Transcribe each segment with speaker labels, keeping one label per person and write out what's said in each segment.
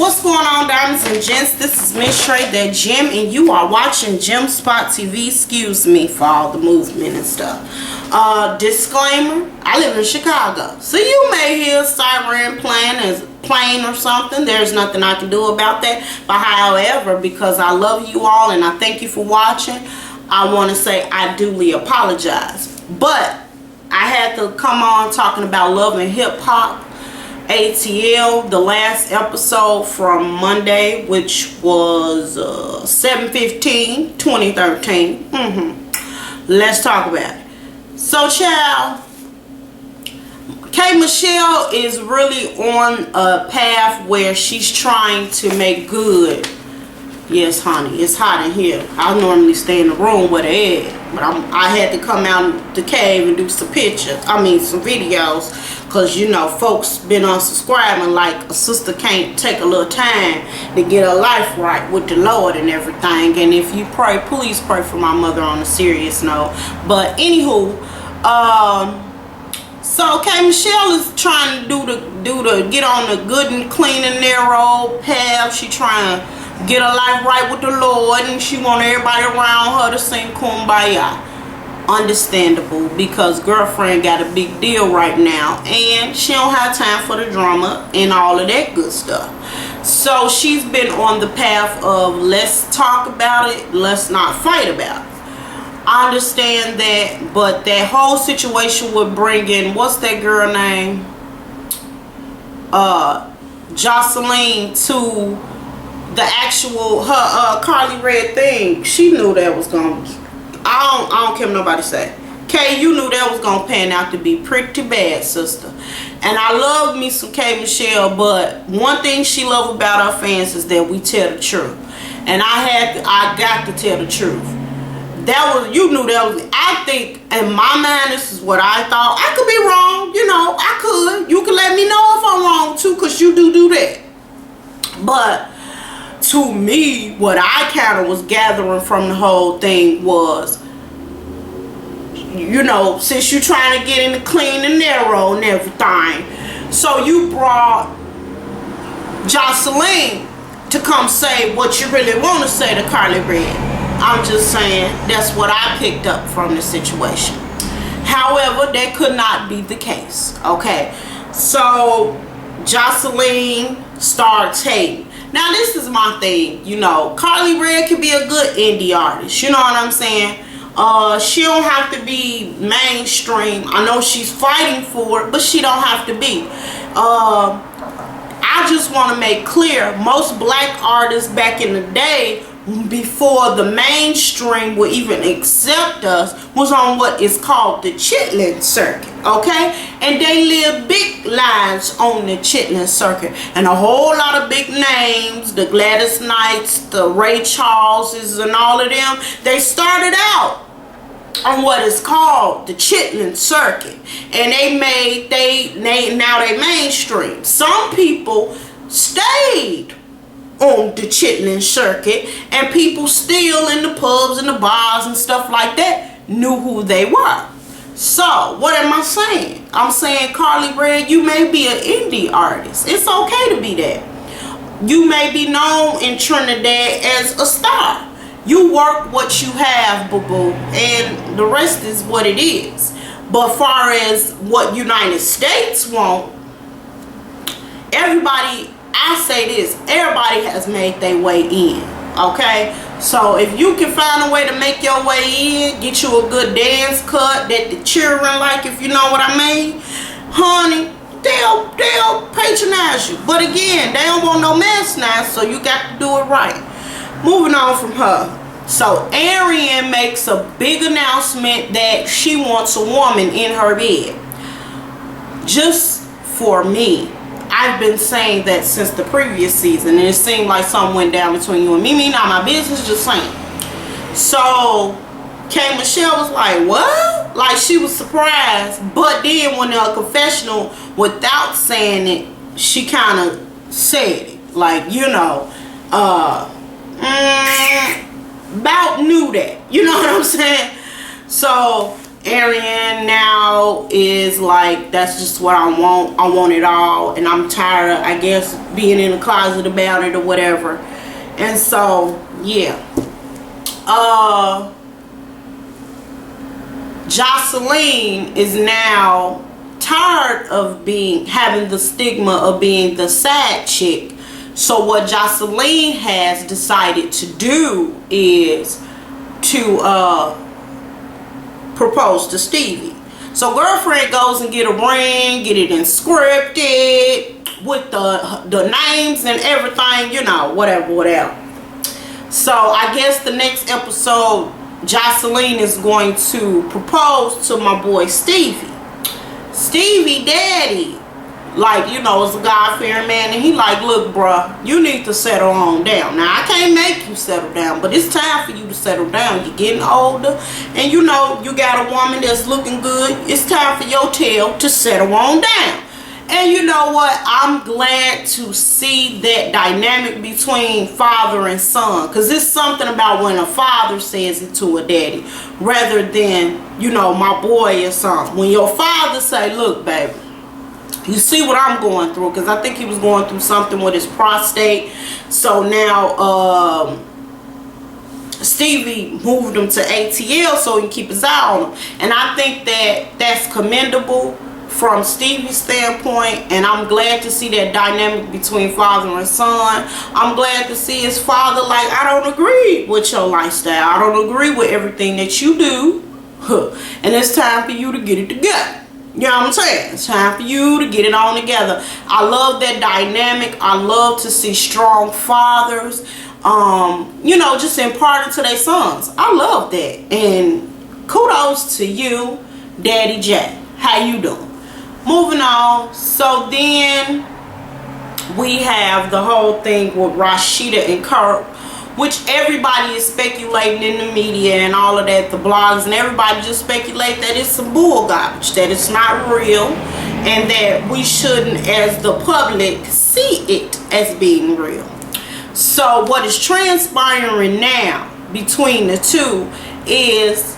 Speaker 1: What's going on, diamonds and gents? This is Miss Trey, that Gem, and you are watching Gem Spot TV. Excuse me for all the movement and stuff. Disclaimer, I live in Chicago, so you may hear siren playing or something. There's nothing I can do about that. But however, because I love you all and I thank you for watching, I want to say I duly apologize. But I had to come on talking about love and hip hop. ATL, the last episode from Monday, which was 7/15/2013. Let's talk about it. So, child, K Michelle is really on a path where she's trying to make good. Yes, honey, it's hot in here. I normally stay in the room with it is, but I had to come out the cave and do some pictures. some videos, because you know folks been unsubscribing like a sister can't take a little time to get her life right with the Lord and everything. And if you pray, please pray for my mother on a serious note. But anywho, so K Michelle is trying to get on the good and clean and narrow path. She trying to get her life right with the Lord, and she want everybody around her to sing Kumbaya. Understandable, because girlfriend got a big deal right now and she don't have time for the drama and all of that good stuff. So she's been on the path of let's talk about it, let's not fight about it. I understand that, but that whole situation would bring in, what's that girl name, Jocelyn, to the actual Carly Red thing. She knew that was gonna, I don't care what nobody say. Kay, you knew that was gonna pan out to be pretty bad, sister. And I love me some K Michelle, but one thing she love about our fans is that we tell the truth. And I got to tell the truth. That was, you knew that was, I think in my mind, this is what I thought. I could be wrong, you know, I could. You can let me know if I'm wrong too, because you do that. But to me, what I kind of was gathering from the whole thing was, you know, since you're trying to get in the clean and narrow and everything, so you brought Jocelyn to come say what you really want to say to Carly Red. I'm just saying, that's what I picked up from the situation. However, that could not be the case. Okay, so Jocelyn starts hating. Now, this is my thing, you know, Carly Red can be a good indie artist, you know what I'm saying? She don't have to be mainstream. I know she's fighting for it, but she don't have to be. I just want to make clear, most black artists back in the day, before the mainstream would even accept us, was on what is called the chitlin circuit, okay? And they lived big lives on the chitlin circuit, and a whole lot of big names, the Gladys Knights, the Ray Charleses, and all of them, they started out on what is called the chitlin circuit, and now they mainstream. Some people stayed on the chitlin circuit, and people still in the pubs and the bars and stuff like that knew who they were. So what am I saying? I'm saying, Carly Red, you may be an indie artist. It's okay to be that. You may be known in Trinidad as a star. You work what you have, boo-boo, and the rest is what it is. But far as what United States want, everybody, I say this, everybody has made their way in, okay? So if you can find a way to make your way in, get you a good dance cut that the children like, if you know what I mean, honey, they'll patronize you. But again, they don't want no mess now, so you got to do it right. Moving on from her. So Arian makes a big announcement that she wants a woman in her bed. Just for me, I've been saying that since the previous season, and it seemed like something went down between you and me. Not my business, just saying. So K Michelle was like, what? Like, she was surprised. But then when her confessional, without saying it, she kind of said it. Like, you know, about knew that. You know what I'm saying? So Arian now is like, that's just what I want it all, and I'm tired of, I guess, being in the closet about it or whatever. And so yeah, Jocelyn is now tired of having the stigma of being the side chick. So what Jocelyn has decided to do is to propose to Stevie. So girlfriend goes and get a ring, get it inscripted with the names and everything, you know, whatever. So I guess the next episode, Jocelyn is going to propose to my boy Stevie. Stevie daddy, like, you know, is a God-fearing man, and he like, look bruh, you need to settle on down. Now I can't make you settle down, but it's time for you to settle down. You're getting older, and you know, you got a woman that's looking good. It's time for your tail to settle on down. And you know what, I'm glad to see that dynamic between father and son, because it's something about when a father says it to a daddy rather than, you know, my boy or something. When your father say, look baby, you see what I'm going through, because I think he was going through something with his prostate. So now Stevie moved him to ATL so he can keep his eye on him. And I think that that's commendable from Stevie's standpoint, and I'm glad to see that dynamic between father and son. I'm glad to see his father like, I don't agree with your lifestyle. I don't agree with everything that you do. And it's time for you to get it together. You know what I'm saying? It's time for you to get it on together. I love that dynamic. I love to see strong fathers, you know, just imparting to their sons. I love that. And kudos to you, Daddy Jack. How you doing? Moving on. So then we have the whole thing with Rashida and Kirk, which everybody is speculating in the media and all of that, the blogs, and everybody just speculate that it's some bull garbage, that it's not real, and that we shouldn't, as the public, see it as being real. So what is transpiring now between the two is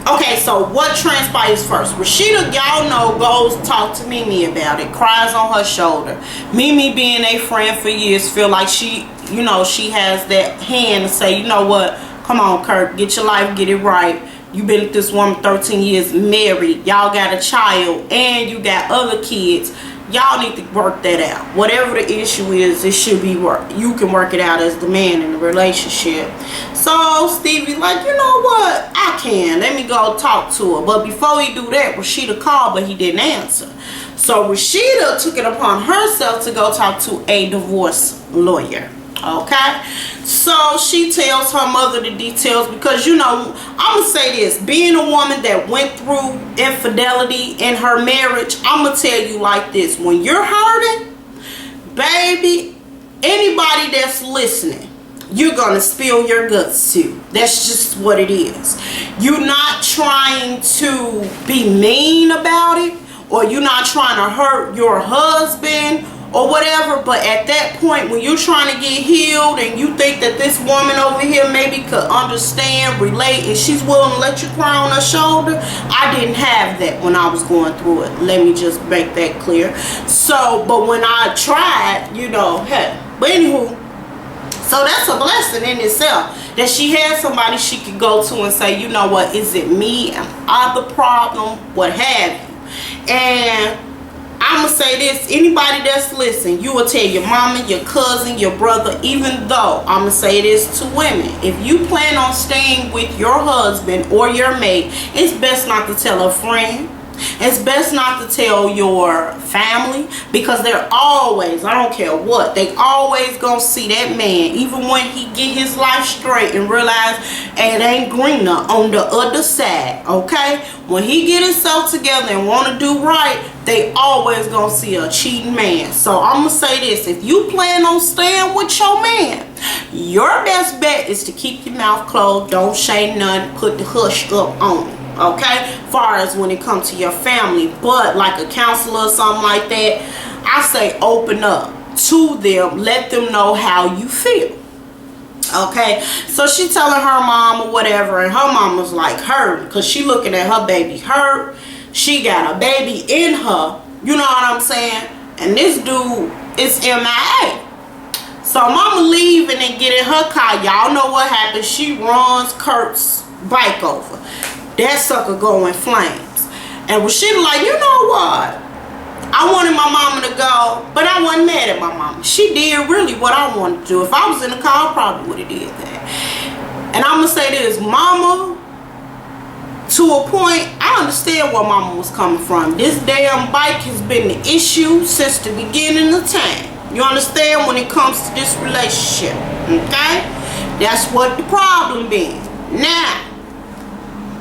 Speaker 1: okay, so what transpires first? Rashida, y'all know, goes talk to Mimi about it, cries on her shoulder. Mimi, being a friend for years, feel like she, you know, she has that hand to say, you know what, come on Kirk, get your life, get it right. You've been with this woman 13 years, married, y'all got a child, and you got other kids. Y'all need to work that out. Whatever the issue is, it should be work. You can work it out as the man in the relationship. So Stevie like, you know what? I can. Let me go talk to her. But before he do that, Rashida called, but he didn't answer. So Rashida took it upon herself to go talk to a divorce lawyer. Okay, so she tells her mother the details, because, you know, I'm gonna say this, being a woman that went through infidelity in her marriage, I'm gonna tell you like this: when you're hurting, baby, anybody that's listening, you're gonna spill your guts too. That's just what it is. You're not trying to be mean about it, or you're not trying to hurt your husband or whatever, but at that point when you're trying to get healed and you think that this woman over here maybe could understand, relate, and she's willing to let you cry on her shoulder, I didn't have that when I was going through it. Let me just make that clear. So, but when I tried, you know, hey, but anywho, so that's a blessing in itself, that she had somebody she could go to and say, you know what, is it me? Am I the problem? What have you? And I'm going to say this, anybody that's listening, you will tell your mama, your cousin, your brother, even though, I'm going to say this to women, if you plan on staying with your husband or your mate, it's best not to tell a friend. It's best not to tell your family, because they're always, I don't care what, they always gonna see that man, even when he get his life straight and realize it ain't greener on the other side, okay? When he get himself together and want to do right, they always gonna see a cheating man. So I'm gonna say this, if you plan on staying with your man, your best bet is to keep your mouth closed, don't say nothing, put the hush up on it. Okay, far as when it comes to your family, but like a counselor or something like that, I say open up to them, let them know how you feel. Okay, so she telling her mom or whatever, and her mom was like hurt because she looking at her baby hurt. She got a baby in her, you know what I'm saying? And this dude is MIA. So mama leaving and get in her car. Y'all know what happened. She runs Kurt's bike over. That sucker go in flames. And when she like, you know what? I wanted my mama to go, but I wasn't mad at my mama. She did really what I wanted to do. If I was in the car, I probably would have did that. And I'm going to say this, mama, to a point, I understand where mama was coming from. This damn bike has been the issue since the beginning of time. You understand, when it comes to this relationship, okay? That's what the problem been. Now,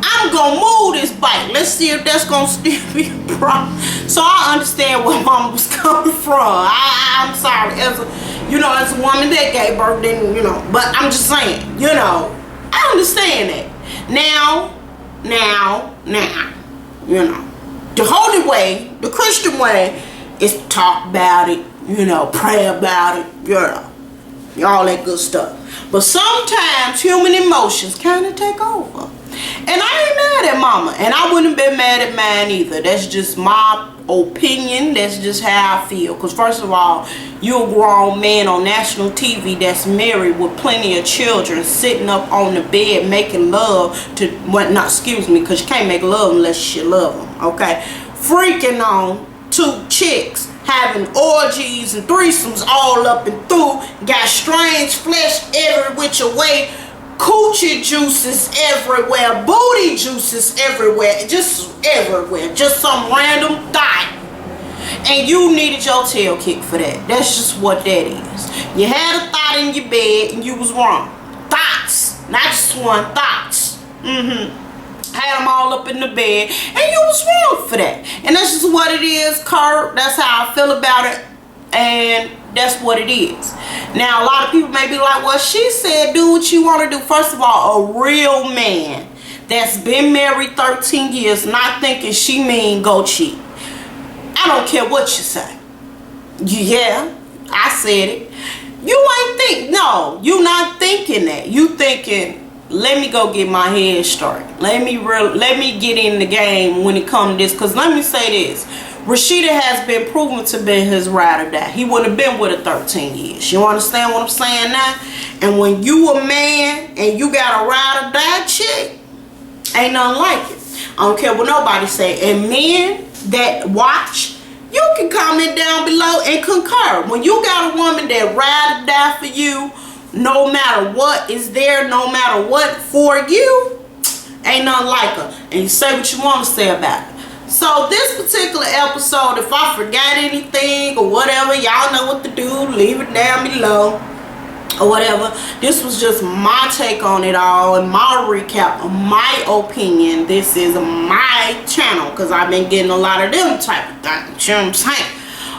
Speaker 1: I'm gonna move this bike. Let's see if that's gonna still be a problem. So I understand where mama was coming from. I'm sorry, as a, you know, as a woman that gave birth, then, you know, but I'm just saying, you know, I understand that. Now, you know, the holy way, the Christian way, is to talk about it, you know, pray about it, you know, all that good stuff. But sometimes human emotions kind of take over. And I ain't mad at mama, and I wouldn't have been mad at mine either. That's just my opinion. That's just how I feel. Because first of all, you're a grown man on national TV that's married with plenty of children, sitting up on the bed making love to, well, not, excuse me, because you can't make love unless you love them, okay? Freaking on two chicks, having orgies and threesomes all up and through, got strange flesh every which way, coochie juices everywhere, booty juices everywhere, just everywhere, just some random thought, and you needed your tail kicked for that. That's just what that is. You had a thought in your bed and you was wrong. Thoughts, not just one, thoughts. Had them all up in the bed and you was wrong for that. And that's just what it is, Kurt. That's how I feel about it, and that's what it is. Now, a lot of people may be like, well, she said do what you want to do. First of all, a real man that's been married 13 years, not thinking she mean go cheat. I don't care what you say. Yeah, I said it. You ain't think, no, you not thinking that. You thinking, let me go get my head straight. Let me get in the game when it comes to this. Because let me say this. Rashida has been proven to be his ride or die. He wouldn't have been with her 13 years. You understand what I'm saying now? And when you a man and you got a ride or die chick, ain't nothing like it. I don't care what nobody say. And men that watch, you can comment down below and concur. When you got a woman that ride or die for you, no matter what is there, no matter what for you, ain't nothing like her. And you say what you want to say about it. So this particular episode, if I forgot anything or whatever, y'all know what to do. Leave it down below or whatever. This was just my take on it all and my recap of my opinion. This is my channel because I've been getting a lot of them type of things. You know what I'm saying?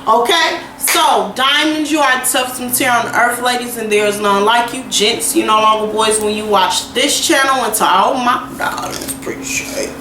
Speaker 1: Okay, so diamonds, you are the toughest material on earth, ladies, and there's none like you. Gents, you no longer boys when you watch this channel. And to all my darlings, appreciate you.